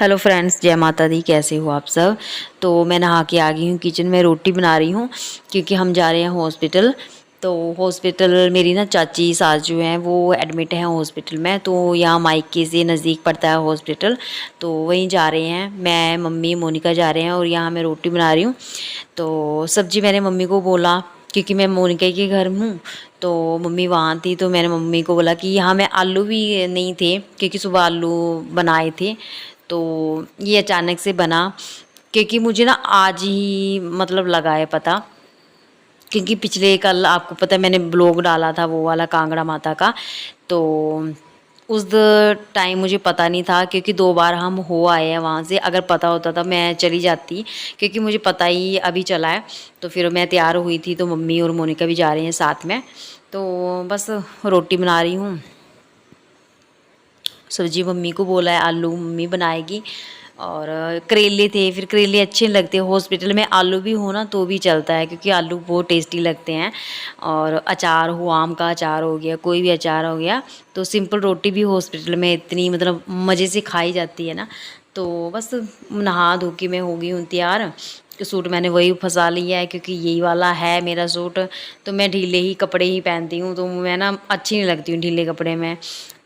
Hello friends, जय माता दी। कैसे हो आप सब। तो मैं नहा के आ गई हूँ किचन में, रोटी बना रही हूँ क्योंकि हम जा रहे हैं हॉस्पिटल। तो हॉस्पिटल मेरी ना चाची सास जो हैं वो एडमिट हैं हॉस्पिटल में। तो यहाँ मायके से नज़दीक पड़ता है हॉस्पिटल, तो वहीं जा रहे हैं। मैं, मम्मी, मोनिका जा रहे हैं और यहाँ मैं रोटी बना रही हूँ। तो सब्जी मैंने मम्मी को बोला क्योंकि मैं मोनिका के घर हूँ, तो मम्मी वहाँ थी। तो मैंने मम्मी को बोला कि यहाँ में आलू भी नहीं थे क्योंकि सुबह आलू बनाए थे। तो ये अचानक से बना क्योंकि मुझे ना आज ही मतलब लगा है पता, क्योंकि पिछले कल आपको पता है मैंने ब्लॉग डाला था वो वाला कांगड़ा माता का। तो उस टाइम मुझे पता नहीं था क्योंकि 2 बार हम हो आए हैं वहाँ से। अगर पता होता था मैं चली जाती, क्योंकि मुझे पता ही अभी चला है। तो फिर मैं तैयार हुई थी, तो मम्मी और मोनिका भी जा रही हैं साथ में। तो बस रोटी बना रही हूँ। सब्जी मम्मी को बोला है, आलू मम्मी बनाएगी। और करेले थे, फिर करेले अच्छे नहीं लगते हॉस्पिटल में। आलू भी हो ना तो भी चलता है क्योंकि आलू बहुत टेस्टी लगते हैं। और अचार हो, आम का अचार हो गया, कोई भी अचार हो गया। तो सिंपल रोटी भी हॉस्पिटल में इतनी मतलब मज़े से खाई जाती है ना। तो बस नहा धो के मैं हो गई हूँ तैयार। कि सूट मैंने वही फंसा लिया है क्योंकि यही वाला है मेरा सूट। तो मैं ढीले ही कपड़े ही पहनती हूँ, तो मैं ना अच्छी नहीं लगती हूँ ढीले कपड़े में।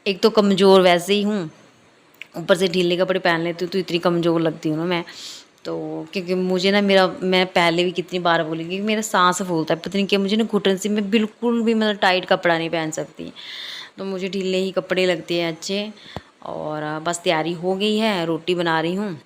एक तो कमज़ोर वैसे ही हूँ, ऊपर से ढीले कपड़े पहन लेती हूँ तो इतनी कमज़ोर लगती हूँ ना मैं। तो क्योंकि मुझे ना मैं पहले भी कितनी बार बोली कि मेरा सांस फूलता है, पता नहीं क्या मुझे ना घुटन से मैं बिल्कुल भी मतलब टाइट कपड़ा नहीं पहन सकती। तो मुझे ढीले ही कपड़े लगते हैं अच्छे। और बस तैयारी हो गई है, रोटी बना रही हूँ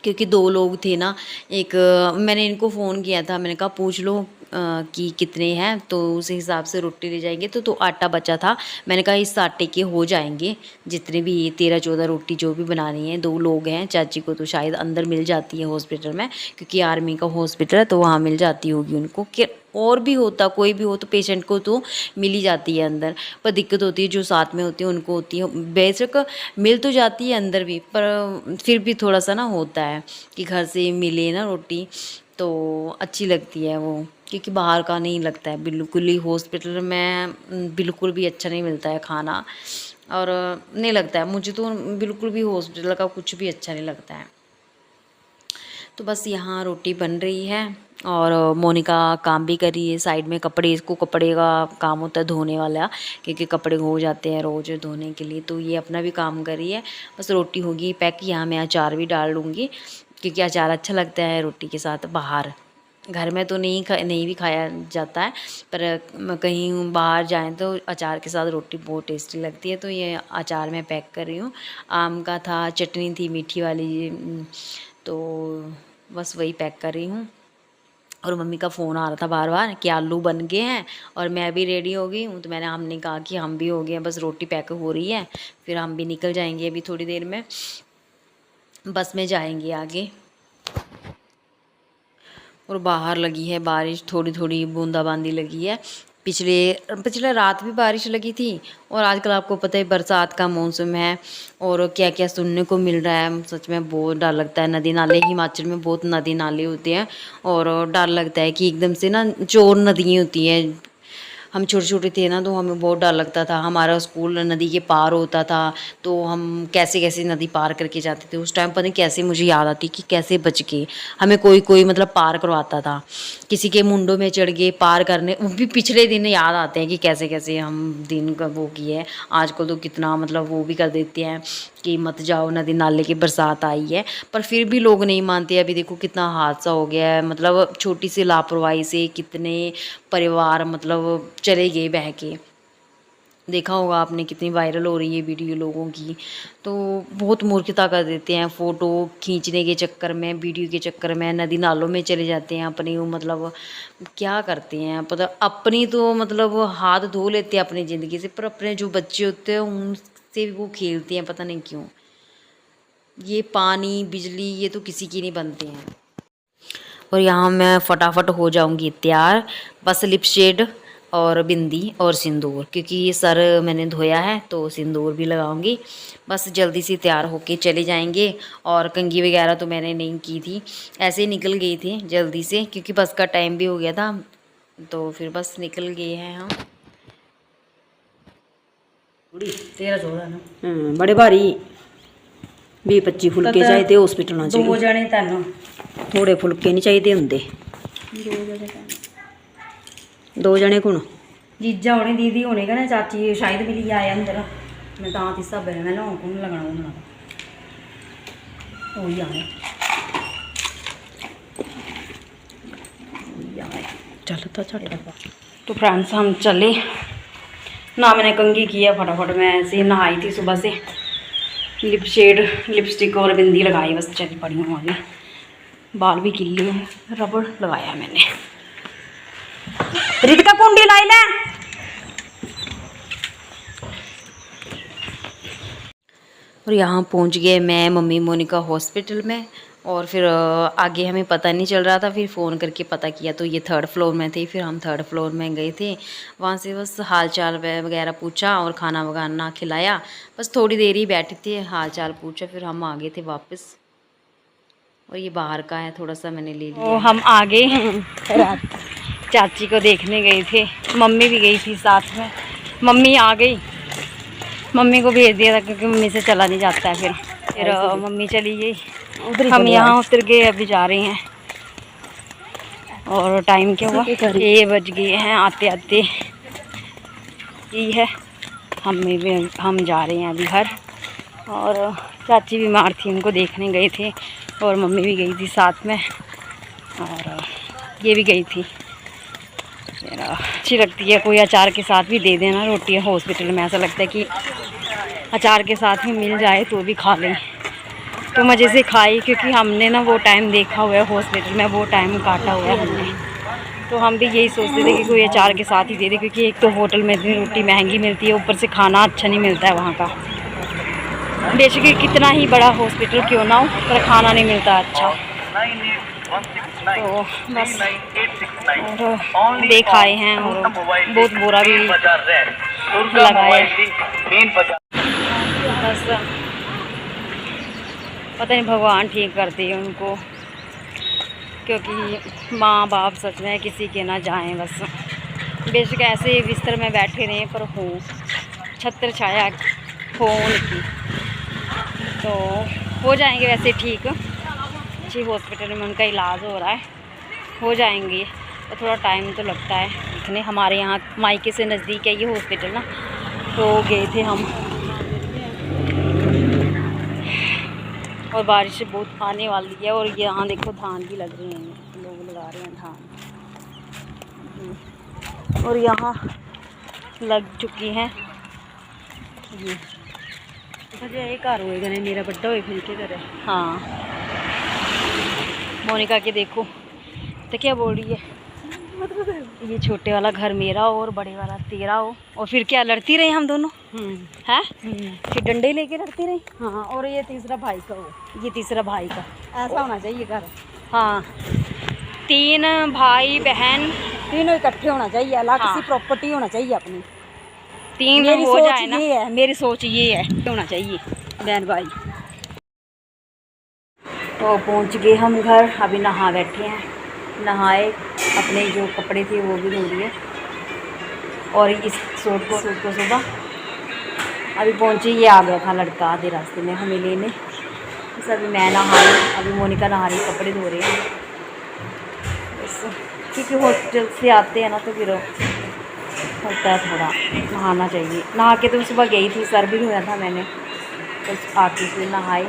क्योंकि 2 लोग थे ना। एक मैंने इनको फ़ोन किया था, मैंने कहा पूछ लो कि कितने हैं, तो उस हिसाब से रोटी ले जाएंगे। तो आटा बचा था, मैंने कहा इस आटे के हो जाएंगे जितने भी 13-14 रोटी जो भी बनानी है। 2 लोग हैं, चाची को तो शायद अंदर मिल जाती है हॉस्पिटल में क्योंकि आर्मी का हॉस्पिटल है, तो वहाँ मिल जाती होगी उनको। कि और भी होता कोई भी हो तो पेशेंट को तो मिल ही जाती है अंदर, पर दिक्कत होती है जो साथ में होती है उनको होती है। बेशक मिल तो जाती है अंदर भी, पर फिर भी थोड़ा सा ना होता है कि घर से मिले ना रोटी तो अच्छी लगती है वो, क्योंकि बाहर का नहीं लगता है बिल्कुल ही। हॉस्पिटल में बिल्कुल भी अच्छा नहीं मिलता है खाना, और नहीं लगता है मुझे तो बिल्कुल भी हॉस्पिटल का कुछ भी अच्छा नहीं लगता है। तो बस यहाँ रोटी बन रही है और मोनिका काम भी कर रही है साइड में। कपड़े, इसको कपड़े का काम होता है धोने वाला, क्योंकि कपड़े हो जाते हैं रोज़ धोने के लिए, तो ये अपना भी काम कर रही है। बस रोटी होगी पैक। यहाँ मैं अचार भी डाल लूँगी क्योंकि अचार अच्छा लगता है रोटी के साथ। बाहर घर में तो नहीं भी खाया जाता है, पर कहीं बाहर जाएं तो अचार के साथ रोटी बहुत टेस्टी लगती है। तो ये अचार मैं पैक कर रही हूँ। आम का था, चटनी थी मीठी वाली, तो बस वही पैक कर रही हूँ। और मम्मी का फ़ोन आ रहा था बार बार कि आलू बन गए हैं और मैं भी रेडी हो गई हूँ। तो हमने कहा कि हम भी हो गए हैं, बस रोटी पैक हो रही है, फिर हम भी निकल जाएंगे अभी थोड़ी देर में, बस में जाएंगे आगे। और बाहर लगी है बारिश, थोड़ी थोड़ी बूंदाबांदी लगी है। पिछले पिछले रात भी बारिश लगी थी। और आजकल आपको पता है बरसात का मौसम है, और क्या क्या सुनने को मिल रहा है। सच में बहुत डर लगता है। नदी नाले, हिमाचल में बहुत नदी नाले होते हैं, और डर लगता है कि एकदम से ना चोर नदियाँ होती हैं। हम छोटे छोटे थे ना, तो हमें बहुत डर लगता था। हमारा स्कूल नदी के पार होता था, तो हम कैसे कैसे नदी पार करके जाते थे। उस टाइम पता नहीं कैसे मुझे याद आती कि कैसे बच के हमें कोई कोई मतलब पार करवाता था। किसी के मुंडों में चढ़ गए पार करने, वो भी पिछले दिन याद आते हैं कि कैसे कैसे हम दिन का वो किए हैं। आजकल तो कितना मतलब वो भी कर देते हैं कि मत जाओ नदी नाले की, बरसात आई है। पर फिर भी लोग नहीं मानते। अभी देखो कितना हादसा हो गया है, मतलब छोटी सी लापरवाही से कितने परिवार मतलब चले गए बह के। देखा होगा आपने कितनी वायरल हो रही है वीडियो लोगों की। तो बहुत मूर्खता कर देते हैं, फ़ोटो खींचने के चक्कर में, वीडियो के चक्कर में नदी नालों में चले जाते हैं अपनी। वो मतलब क्या करते हैं पता, अपनी तो मतलब हाथ धो लेते हैं अपनी ज़िंदगी से, पर अपने जो बच्चे होते हैं उनसे भी वो खेलते हैं, पता नहीं क्यों। ये पानी बिजली ये तो किसी की नहीं बनते हैं। और यहाँ मैं फटाफट हो जाऊँगी तैयार। बस लिप शेड और बिंदी और सिंदूर, क्योंकि ये सर मैंने धोया है तो सिंदूर भी लगाऊंगी। बस जल्दी से तैयार होके चले जाएंगे। और कंघी वगैरह तो मैंने नहीं की थी, ऐसे ही निकल गई थी जल्दी से क्योंकि बस का टाइम भी हो गया था। तो फिर बस निकल गए हैं हम। तेरा छोड़ा ना बड़े भारी 20-25 फुलके चाहिए हॉस्पिटल में। 2 जने तैनूं थोड़े फुलके नहीं चाहिए होंगे। 2 जने कौन? जीजा होने, दीदी होने का ना, चाची शायद मिली आए अंदर। मैं तो इस हिसाब से मैं लाऊं कौन लगना घूमना वही आए। चलता चढ़। तो फ्रेंड्स हम चले ना, मैंने कंघी किया फटाफट, मैं ऐसे नहाई थी सुबह से, लिपस्टिक और बिंदी लगाई, बस चली पड़ी हूँ आगे। बाल भी गिले हैं, रबड़ लगाया मैंने। रित का कुंडी लाई ले। और यहाँ पहुँच गए मैं, मम्मी, मोनिका हॉस्पिटल में। और फिर आगे हमें पता नहीं चल रहा था, फिर फ़ोन करके पता किया तो ये 3rd फ्लोर में थे। फिर हम 3rd फ्लोर में गए थे, वहाँ से बस हाल चाल वगैरह पूछा और खाना वगैरह खिलाया। बस थोड़ी देर ही बैठे थे, हाल चाल पूछा, फिर हम आ गए थे वापस। और ये बाहर का है, थोड़ा सा मैंने ले लिया। हम आ गए हैं, चाची को देखने गए थे, मम्मी भी गई थी साथ में। मम्मी आ गई, मम्मी को भेज दिया था क्योंकि मम्मी से चला नहीं जाता है। फिर मम्मी चली गई, हम यहाँ उतर गए, अभी जा रहे हैं। और टाइम क्या हुआ, 6 बज गए हैं आते आते। यही है, हम जा रहे हैं अभी घर। और चाची बीमार थी, उनको देखने गए थे, और मम्मी भी गई थी साथ में, और ये भी गई थी। अच्छी लगती है, कोई अचार के साथ भी दे देना रोटी हॉस्पिटल में, ऐसा लगता है कि अचार के साथ ही मिल जाए तो भी खा लें। तो मज़े से खाई, क्योंकि हमने ना वो टाइम देखा हुआ है हॉस्पिटल में, वो टाइम काटा हुआ है हमने। तो हम भी यही सोचते थे कि कोई अचार के साथ ही दे दे, क्योंकि एक तो होटल में इतनी रोटी महंगी मिलती है, ऊपर से खाना अच्छा नहीं मिलता है वहाँ का। बेशक कितना ही बड़ा हॉस्पिटल क्यों ना हो, पर खाना नहीं मिलता अच्छा। तो बस और देख आए हैं, और बहुत बुरा भी लगा है। बस पता नहीं भगवान ठीक कर दे उनको, क्योंकि माँ बाप सच में किसी के ना जाएं। बस बेशक ऐसे बिस्तर में बैठे रहें, पर हो छत्र छाया हो उनकी, तो हो जाएंगे वैसे ठीक। अच्छी हॉस्पिटल में उनका इलाज हो रहा है, हो जाएंगे, तो थोड़ा टाइम तो लगता है इतने। हमारे यहाँ मायके से नज़दीक है ये हॉस्पिटल ना, तो गए थे हम। और बारिश बहुत आने वाली है, और यहाँ देखो धान भी लग रहे हैं, लोग लगा रहे हैं धान। और यहाँ लग चुकी हैं ये। ये घर होएगा नहीं, मेरा बड्डा हो फिर के करे। हाँ, मोनिका के देखो तो क्या बोल रही है, ये छोटे वाला घर मेरा हो और बड़े वाला तेरा हो, और फिर क्या लड़ती रही हम दोनों हैं, फिर डंडे लेके लड़ती रही। हाँ, और ये तीसरा भाई का हो, ये तीसरा भाई का, ऐसा होना चाहिए घर। हाँ, 3 भाई बहन तीनों इकट्ठे होना चाहिए, अलग सी प्रॉपर्टी होना चाहिए अपनी। 3 हो जाए ना, ये है मेरी सोच, ये है होना चाहिए बहन भाई। तो पहुंच गए हम घर, अभी नहा बैठे हैं, नहाए, अपने जो कपड़े थे वो भी धो लिए, और इस सूट को सुबह अभी पहुंचे, ये आ गया था लड़का आधे रास्ते में हमें लेने। बस अभी मैं नहा रही, अभी मोनिका नहा रही, कपड़े धो रहे हैं बस, क्योंकि हॉस्टल से आते हैं ना तो फिर होता है थोड़ा नहाना चाहिए। नहा के तो सुबह गई थी, सर भी धोया था मैंने, तो आके फिर नहाए,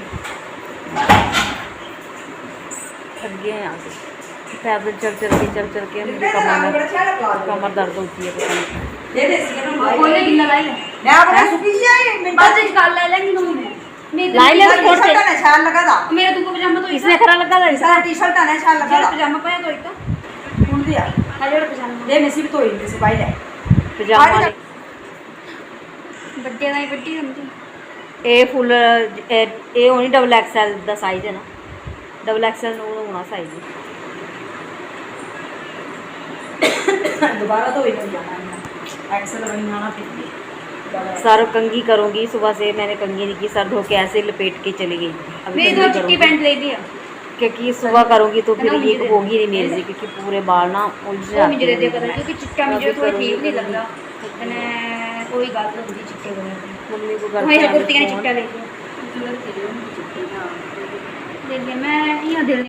थक गए हैं यहाँ से पैदल चल चल के मुझे कमर दर्द होती है, पता नहीं। इसने खरा लगा था, इसका टी-शर्ट आना छाल लगा था, पजामा पाया तो एक कौन दिया हाले पजामा दे नसीब तो ही से भाई ले पजामा बड्डे दा बड्डी समझी। ए फुल ए होनी डबल XL दा साइज है ना, डबल XL होना साइज दोबारा तो ही नहीं जाना, एक्सेल वही आना फिर। सर कंघी करूँगी, सुबह से मैंने कंघी नहीं की, सर धो के ऐसे लपेट के चली गई। अभी तो चिट्टी पैंट ले लिया, क्योंकि सुबह करूँगी तो फिर ये होगी नहीं मेरे से, क्योंकि पूरे बाल ना उलझ जाते हैं, क्योंकि चिट्टा मुझे थोड़ा ठीक नहीं लग रहा, मैंने कोई बात नहीं चिट्टे को मम्मी को घर चिट्टा ले कलर के लिए ले लिया मैं यहाँ दे